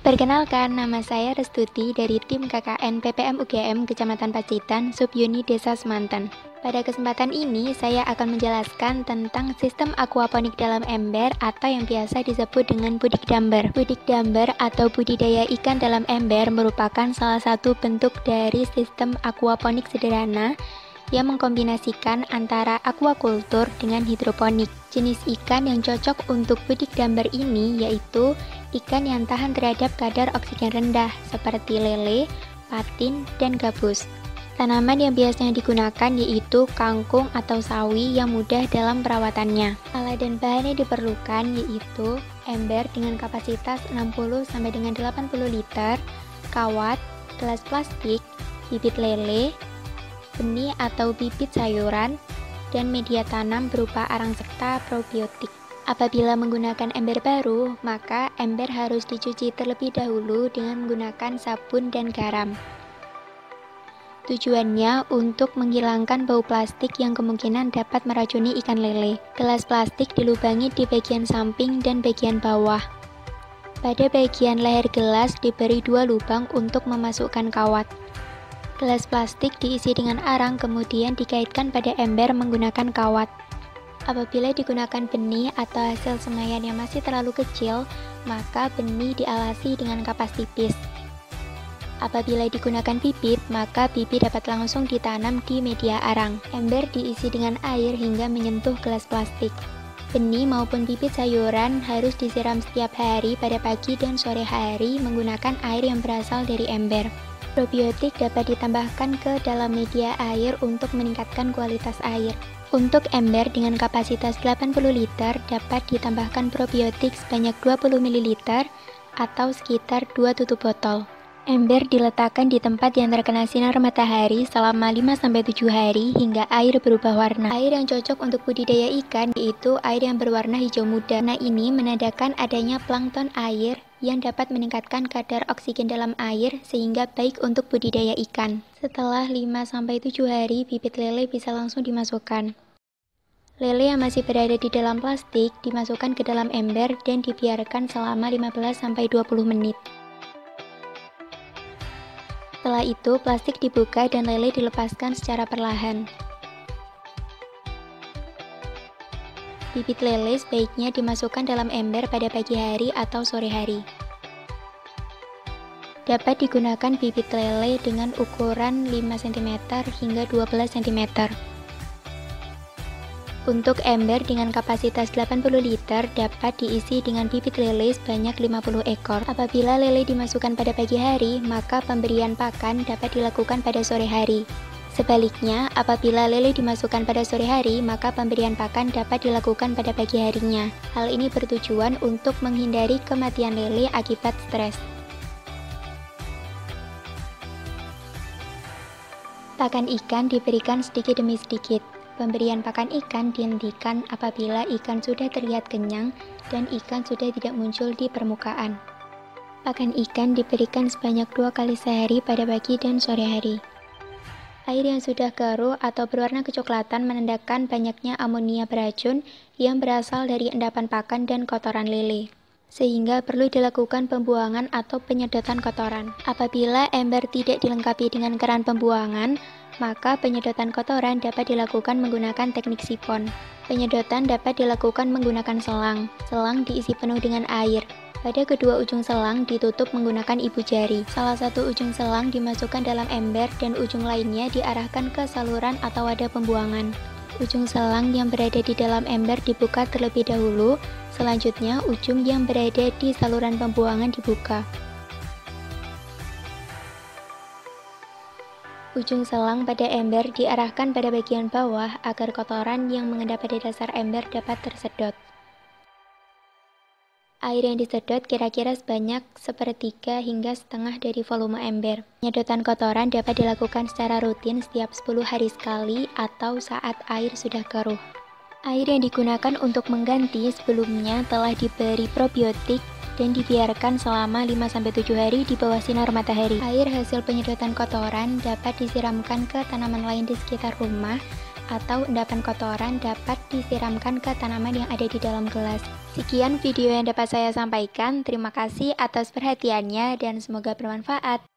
Perkenalkan, nama saya Restuti dari tim KKN PPM UGM Kecamatan Pacitan, Subuni Desa Semanten. Pada kesempatan ini, saya akan menjelaskan tentang sistem aquaponik dalam ember atau yang biasa disebut dengan budidamber. Budidamber atau budidaya ikan dalam ember merupakan salah satu bentuk dari sistem aquaponik sederhana yang mengkombinasikan antara aquaculture dengan hidroponik. Jenis ikan yang cocok untuk budidamber ini yaitu ikan yang tahan terhadap kadar oksigen rendah seperti lele, patin, dan gabus. Tanaman yang biasanya digunakan yaitu kangkung atau sawi yang mudah dalam perawatannya. Alat dan bahan yang diperlukan yaitu ember dengan kapasitas 60 sampai dengan 80 liter, kawat, gelas plastik, bibit lele, benih atau bibit sayuran, dan media tanam berupa arang serta probiotik. Apabila menggunakan ember baru, maka ember harus dicuci terlebih dahulu dengan menggunakan sabun dan garam. Tujuannya untuk menghilangkan bau plastik yang kemungkinan dapat meracuni ikan lele. Gelas plastik dilubangi di bagian samping dan bagian bawah. Pada bagian leher gelas diberi 2 lubang untuk memasukkan kawat. Gelas plastik diisi dengan arang kemudian dikaitkan pada ember menggunakan kawat. Apabila digunakan benih atau hasil semaian yang masih terlalu kecil, maka benih dialasi dengan kapas tipis. Apabila digunakan bibit, maka bibit dapat langsung ditanam di media arang. Ember diisi dengan air hingga menyentuh gelas plastik. Benih maupun bibit sayuran harus disiram setiap hari pada pagi dan sore hari menggunakan air yang berasal dari ember. Probiotik dapat ditambahkan ke dalam media air untuk meningkatkan kualitas air. Untuk ember dengan kapasitas 80 liter dapat ditambahkan probiotik sebanyak 20 ml atau sekitar 2 tutup botol. Ember diletakkan di tempat yang terkena sinar matahari selama 5-7 hari hingga air berubah warna. Air yang cocok untuk budidaya ikan yaitu air yang berwarna hijau muda. Warna ini menandakan adanya plankton air yang dapat meningkatkan kadar oksigen dalam air sehingga baik untuk budidaya ikan. Setelah 5-7 hari, bibit lele bisa langsung dimasukkan. Lele yang masih berada di dalam plastik dimasukkan ke dalam ember dan dibiarkan selama 15-20 menit. Setelah itu, plastik dibuka dan lele dilepaskan secara perlahan. Bibit lele sebaiknya dimasukkan dalam ember pada pagi hari atau sore hari. Dapat digunakan bibit lele dengan ukuran 5 cm hingga 12 cm. Untuk ember dengan kapasitas 80 liter dapat diisi dengan bibit lele sebanyak 50 ekor. Apabila lele dimasukkan pada pagi hari, maka pemberian pakan dapat dilakukan pada sore hari. Sebaliknya, apabila lele dimasukkan pada sore hari, maka pemberian pakan dapat dilakukan pada pagi harinya. Hal ini bertujuan untuk menghindari kematian lele akibat stres. Pakan ikan diberikan sedikit demi sedikit. Pemberian pakan ikan dihentikan apabila ikan sudah terlihat kenyang dan ikan sudah tidak muncul di permukaan. Pakan ikan diberikan sebanyak 2 kali sehari pada pagi dan sore hari. Air yang sudah keruh atau berwarna kecoklatan menandakan banyaknya amonia beracun yang berasal dari endapan pakan dan kotoran lele, sehingga perlu dilakukan pembuangan atau penyedotan kotoran. Apabila ember tidak dilengkapi dengan keran pembuangan, maka penyedotan kotoran dapat dilakukan menggunakan teknik sipon. Penyedotan dapat dilakukan menggunakan selang. Selang diisi penuh dengan air. Pada kedua ujung selang ditutup menggunakan ibu jari. Salah satu ujung selang dimasukkan dalam ember dan ujung lainnya diarahkan ke saluran atau wadah pembuangan. Ujung selang yang berada di dalam ember dibuka terlebih dahulu, selanjutnya ujung yang berada di saluran pembuangan dibuka. Ujung selang pada ember diarahkan pada bagian bawah agar kotoran yang mengendap pada dasar ember dapat tersedot. Air yang disedot kira-kira sebanyak 1/3 hingga setengah dari volume ember. Penyedotan kotoran dapat dilakukan secara rutin setiap 10 hari sekali atau saat air sudah keruh. Air yang digunakan untuk mengganti sebelumnya telah diberi probiotik dan dibiarkan selama 5-7 hari di bawah sinar matahari. Air hasil penyedotan kotoran dapat disiramkan ke tanaman lain di sekitar rumah atau endapan kotoran dapat disiramkan ke tanaman yang ada di dalam gelas. Sekian video yang dapat saya sampaikan. Terima kasih atas perhatiannya dan semoga bermanfaat.